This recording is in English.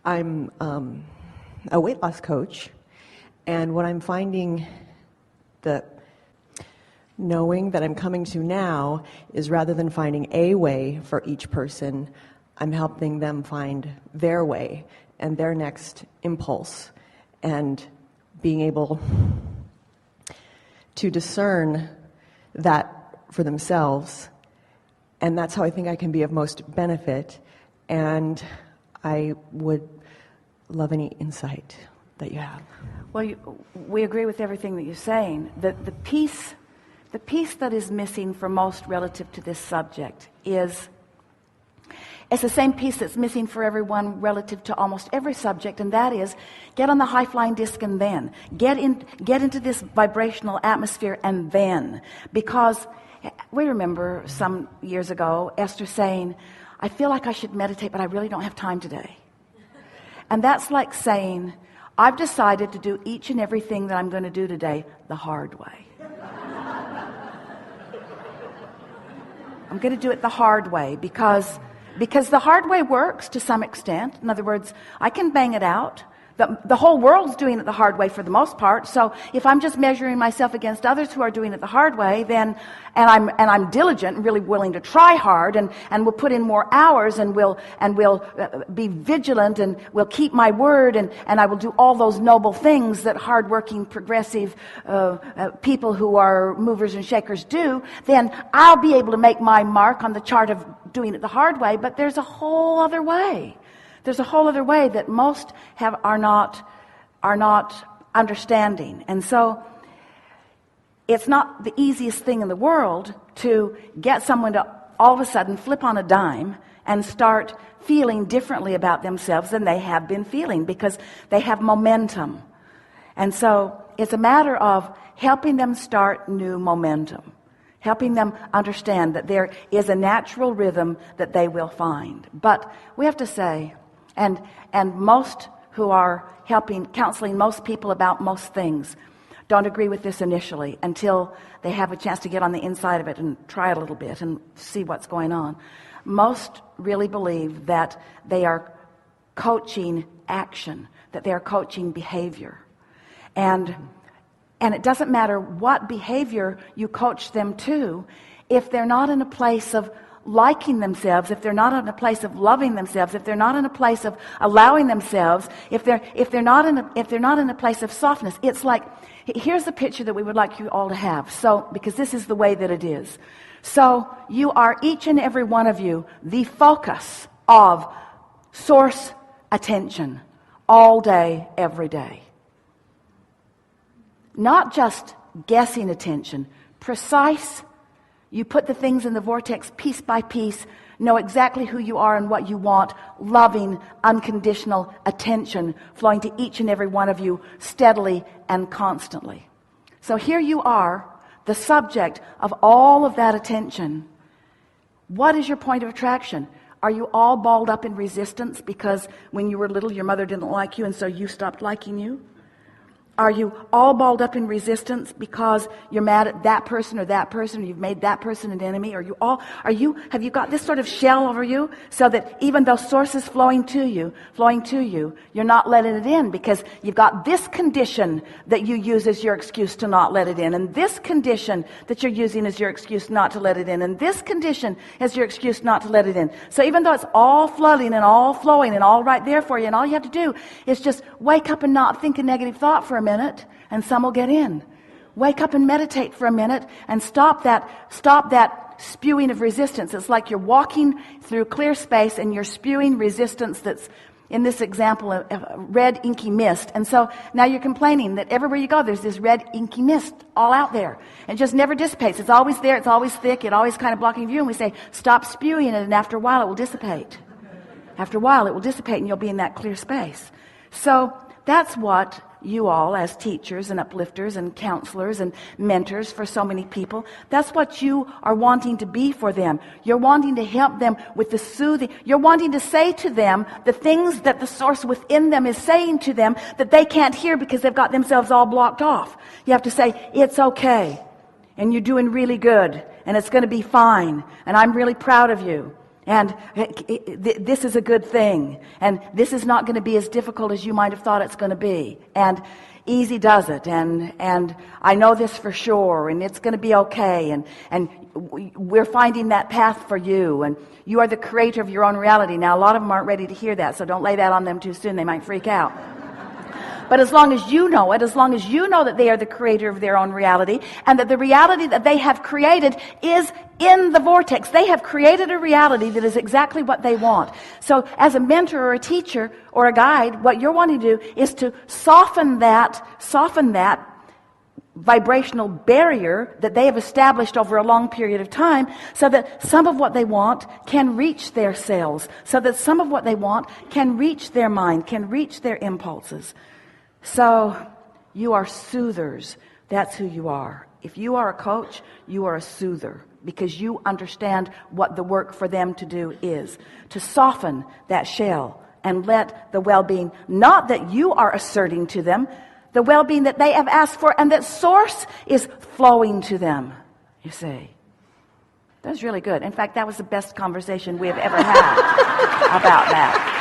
I'm a weight loss coach, and what I'm finding, the knowing that I'm coming to now, is rather than finding a way for each person, I'm helping them find their way and their next impulse, and being able to discern that for themselves. And that's how I think I can be of most benefit. And I would love any insight that you have. Well, we agree with everything that you're saying. The piece that is missing for most relative to this subject is, it's the same piece that's missing for everyone relative to almost every subject, and that is, get on the high flying disc and then get into this vibrational atmosphere, and then, because we remember some years ago Esther saying, I feel like I should meditate, but I really don't have time today. And that's like saying, I've decided to do each and everything that I'm going to do today the hard way. I'm going to do it the hard way because the hard way works to some extent. In other words, I can bang it out. The whole world's doing it the hard way for the most part. So if I'm just measuring myself against others who are doing it the hard way, then I'm diligent and really willing to try hard, and we'll put in more hours, and we'll be vigilant, and we'll keep my word, and I will do all those noble things that hardworking, progressive people who are movers and shakers do, then I'll be able to make my mark on the chart of doing it the hard way. But there's a whole other way. There's a whole other way that most are not understanding. And so it's not the easiest thing in the world to get someone to all of a sudden flip on a dime and start feeling differently about themselves than they have been feeling, because they have momentum. And so it's a matter of helping them start new momentum, helping them understand that there is a natural rhythm that they will find. But we have to say, and most who are counseling most people about most things don't agree with this initially until they have a chance to get on the inside of it and try it a little bit and see what's going on. Most really believe that they are coaching action, that they are coaching behavior. And it doesn't matter what behavior you coach them to, if they're not in a place of liking themselves, if they're not in a place of loving themselves, if they're not in a place of allowing themselves, if they're not in a place of softness. It's like, here's the picture that we would like you all to have. So, because this is the way that it is. So you are, each and every one of you, the focus of source attention all day, every day. Not just guessing attention, precise. You put the things in the vortex piece by piece, know exactly who you are and what you want, loving, unconditional attention flowing to each and every one of you steadily and constantly. So here you are, the subject of all of that attention. What is your point of attraction? Are you all balled up in resistance because when you were little your mother didn't like you and so you stopped liking you? Are you all balled up in resistance because you're mad at that person, or you've made that person an enemy? Have you got this sort of shell over you so that even though source is flowing to you, you're not letting it in because you've got this condition that you use as your excuse to not let it in, and this condition that you're using as your excuse not to let it in, and this condition as your excuse not to let it in. So even though it's all flooding and all flowing and all right there for you, and all you have to do is just wake up and not think a negative thought for a minute, and some will get in. Wake up and meditate for a minute and stop that spewing of resistance. It's like you're walking through clear space and you're spewing resistance that's, in this example, a red inky mist. And so now you're complaining that everywhere you go there's this red inky mist all out there. It just never dissipates. It's always there, it's always thick, it always kind of blocking view, and we say stop spewing it, and after a while it will dissipate. After a while it will dissipate and you'll be in that clear space. So that's what you all, as teachers and uplifters and counselors and mentors for so many people, that's what you are wanting to be for them. You're wanting to help them with the soothing. You're wanting to say to them the things that the source within them is saying to them that they can't hear because they've got themselves all blocked off. You have to say, it's okay, and you're doing really good, and it's going to be fine, and I'm really proud of you, And this is a good thing. And this is not going to be as difficult as you might have thought it's going to be. And easy does it. And I know this for sure. And it's going to be okay. And we're finding that path for you. And you are the creator of your own reality. Now, a lot of them aren't ready to hear that. So don't lay that on them too soon. They might freak out. But as long as you know it, as long as you know that they are the creator of their own reality, and that the reality that they have created is in the vortex. They have created a reality that is exactly what they want. So as a mentor or a teacher or a guide, what you're wanting to do is to soften that vibrational barrier that they have established over a long period of time, so that some of what they want can reach their cells, so that some of what they want can reach their mind, can reach their impulses. So you are soothers. That's who you are. If you are a coach, you are a soother, because you understand what the work for them to do is, to soften that shell and let the well-being, not that you are asserting to them, the well-being that they have asked for and that source is flowing to them. You see, that was really good. In fact, that was the best conversation we have ever had about that.